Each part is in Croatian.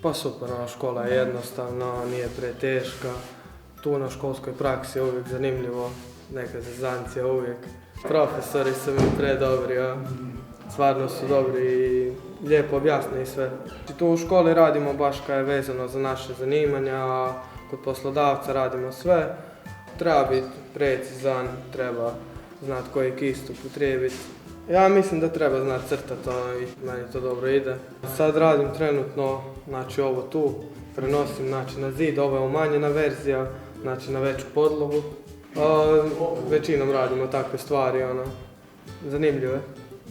Pa super, škola je jednostavna, nije preteška. Tu na školskoj praksi je uvijek zanimljivo, neka zezancija uvijek. Profesori su mi predobri, stvarno su dobri i lijepo objasne i sve. Tu u školi radimo baš kaj je vezano za naše zanimanja, a kod poslodavca radimo sve. Treba biti precizan, treba znati koji kist upotrijebiti. Ja mislim da treba znati crtati i meni to dobro ide. Sad radim trenutno, znači ovo tu, prenosim na zid, ovo je umanjena verzija, znači na veću podlogu. Većinom radimo takve stvari, zanimljive.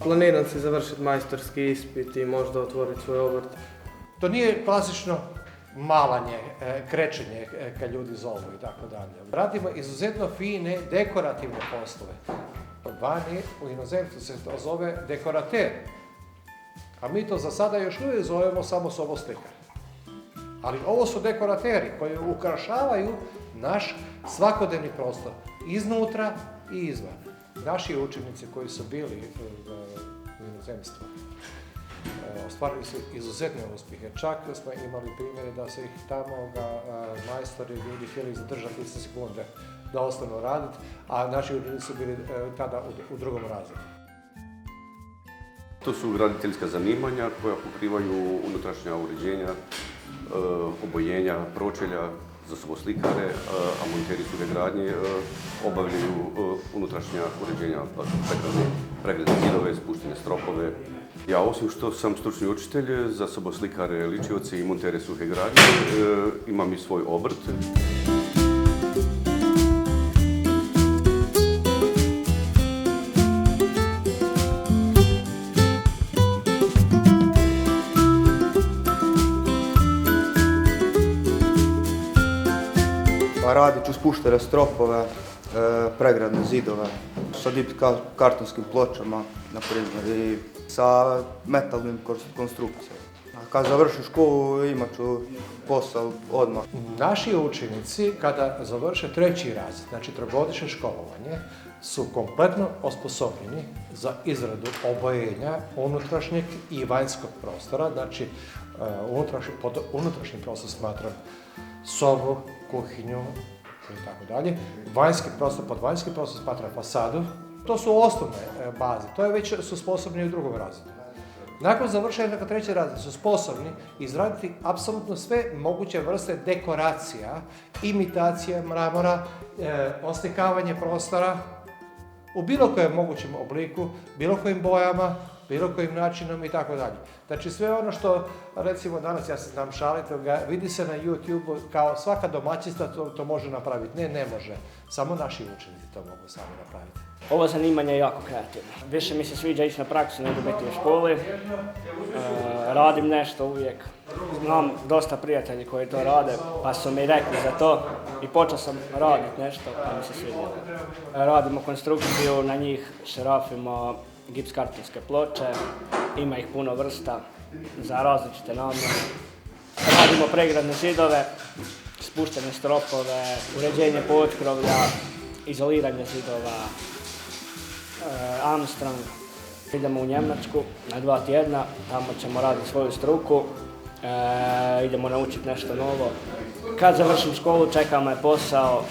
Planiram se završiti majstorski ispit i možda otvoriti svoj obrt. To nije klasično malanje, krećenje kad ljudi zovu i tako dalje. Radimo izuzetno fine dekorativne poslove. Vani u inozemstvu se to zove dekorater, a mi to za sada još uvijek zovemo samo soboslikar. Ali ovo su dekorateri koji ukrašavaju naš svakodnevni prostor, iznutra i izvan. Naši učenici koji su bili u inozemstvu ostvarili su izuzetne uspjehe. Čak smo imali primjere da su ih tamo majstori ljudi htjeli zadržati se sekunde da ostanu raditi, a naši učenici su bili tada u drugom razredu. To su graditeljska zanimanja koja pokrivaju unutrašnja uređenja, obojenja, pročelja za soboslikare, a monteri su gradnje obavljaju unutrašnja uređenja, pregledne zidove, spuštene stropove. Ja osim što sam stručni učitelj za soboslikare, ličioce i montere suhe gradnje, imam i svoj obrt. Radit ću spuštene stropove, pregradne zidove sa kartonskim pločama, na primjer, i sa metalnim konstrukcijama. Kad završim školu imat ću posao odmah. Naši učenici kada završe 3. razred, znači trogodišnje školovanje, su kompletno osposobljeni za izradu obojenja unutrašnjeg i vanjskog prostora. Znači, pod unutrašnjim prostor smatram sobu, kuhinju i tako dalje. Pod vanjski prostor smatram fasadu. To su osnovne baze, to je već su sposobni u 2. razredu. Nakon završenog 3. razreda su sposobni izraditi apsolutno sve moguće vrste dekoracija, imitacije mramora, oslikavanje prostora u bilo kojem mogućem obliku, bilo kojim bojama, bilo kojim načinom i tako dalje. Znači sve ono što, recimo danas ja se znam šaliti, vidi se na YouTube kao svaka domaćica to može napraviti. Ne može. Samo naši učenici to mogu sami napraviti. Ovo zanimanje je jako kreativno. Više mi se sviđa ići na praksu nego biti u školi. Radim nešto uvijek. Znam dosta prijatelji koji to rade, pa su mi rekli za to i počeo sam raditi nešto, pa mi se svidjelo. Radimo konstrukciju, na njih šrafimo gipskartonske ploče, ima ih puno vrsta za različite namjene. Radimo pregradne zidove, spuštene stropove, uređenje potkrovlja, izoliranje zidova, Armstrong. Idemo u Njemačku na 2 tjedna, tamo ćemo raditi svoju struku, idemo naučiti nešto novo. Kad završim školu čeka me posao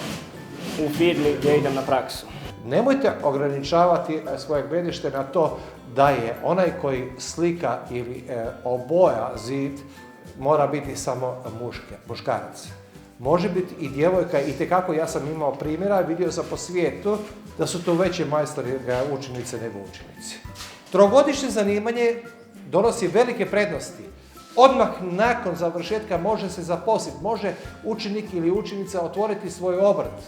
u firmi gdje idem na praksu. Nemojte ograničavati svoje gledište na to da je onaj koji slika ili oboja zid mora biti samo muškarac. Može biti i djevojka, itekako ja sam imao primjera, vidio sam po svijetu da su to veće majstori učenice nego učenici. Trogodišnje zanimanje donosi velike prednosti. Odmah nakon završetka može se zaposliti, može učenik ili učenica otvoriti svoj obrt.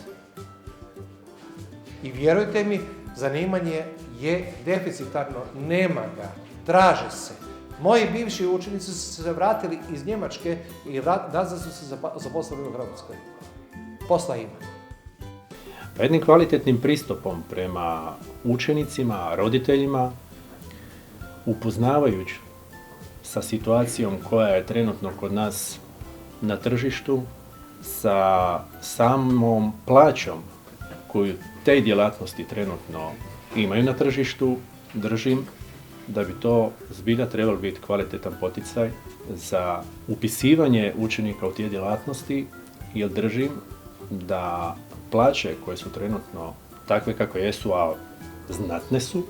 I vjerujte mi, zanimanje je deficitarno, nema ga, traže se. Moji bivši učenici su se vratili iz Njemačke i nazad su se zaposlili u Hrvatskoj. Posla ima. Jednim kvalitetnim pristupom prema učenicima, roditeljima, upoznavajući sa situacijom koja je trenutno kod nas na tržištu, sa samom plaćom koju te djelatnosti trenutno imaju na tržištu, držim da bi to zbilja trebalo biti kvalitetan poticaj za upisivanje učenika u tije djelatnosti, jer držim da plaće koje su trenutno takve kako jesu, a znatne su,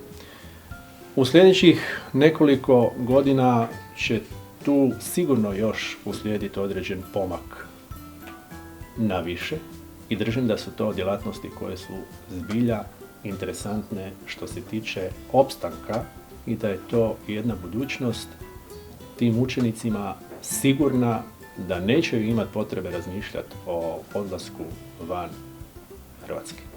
u sljedećih nekoliko godina će tu sigurno još uslijediti određen pomak na više i držim da su to djelatnosti koje su zbilja interesantne što se tiče opstanka i da je to jedna budućnost tim učenicima sigurna da neće imati potrebe razmišljati o odlasku van Hrvatske.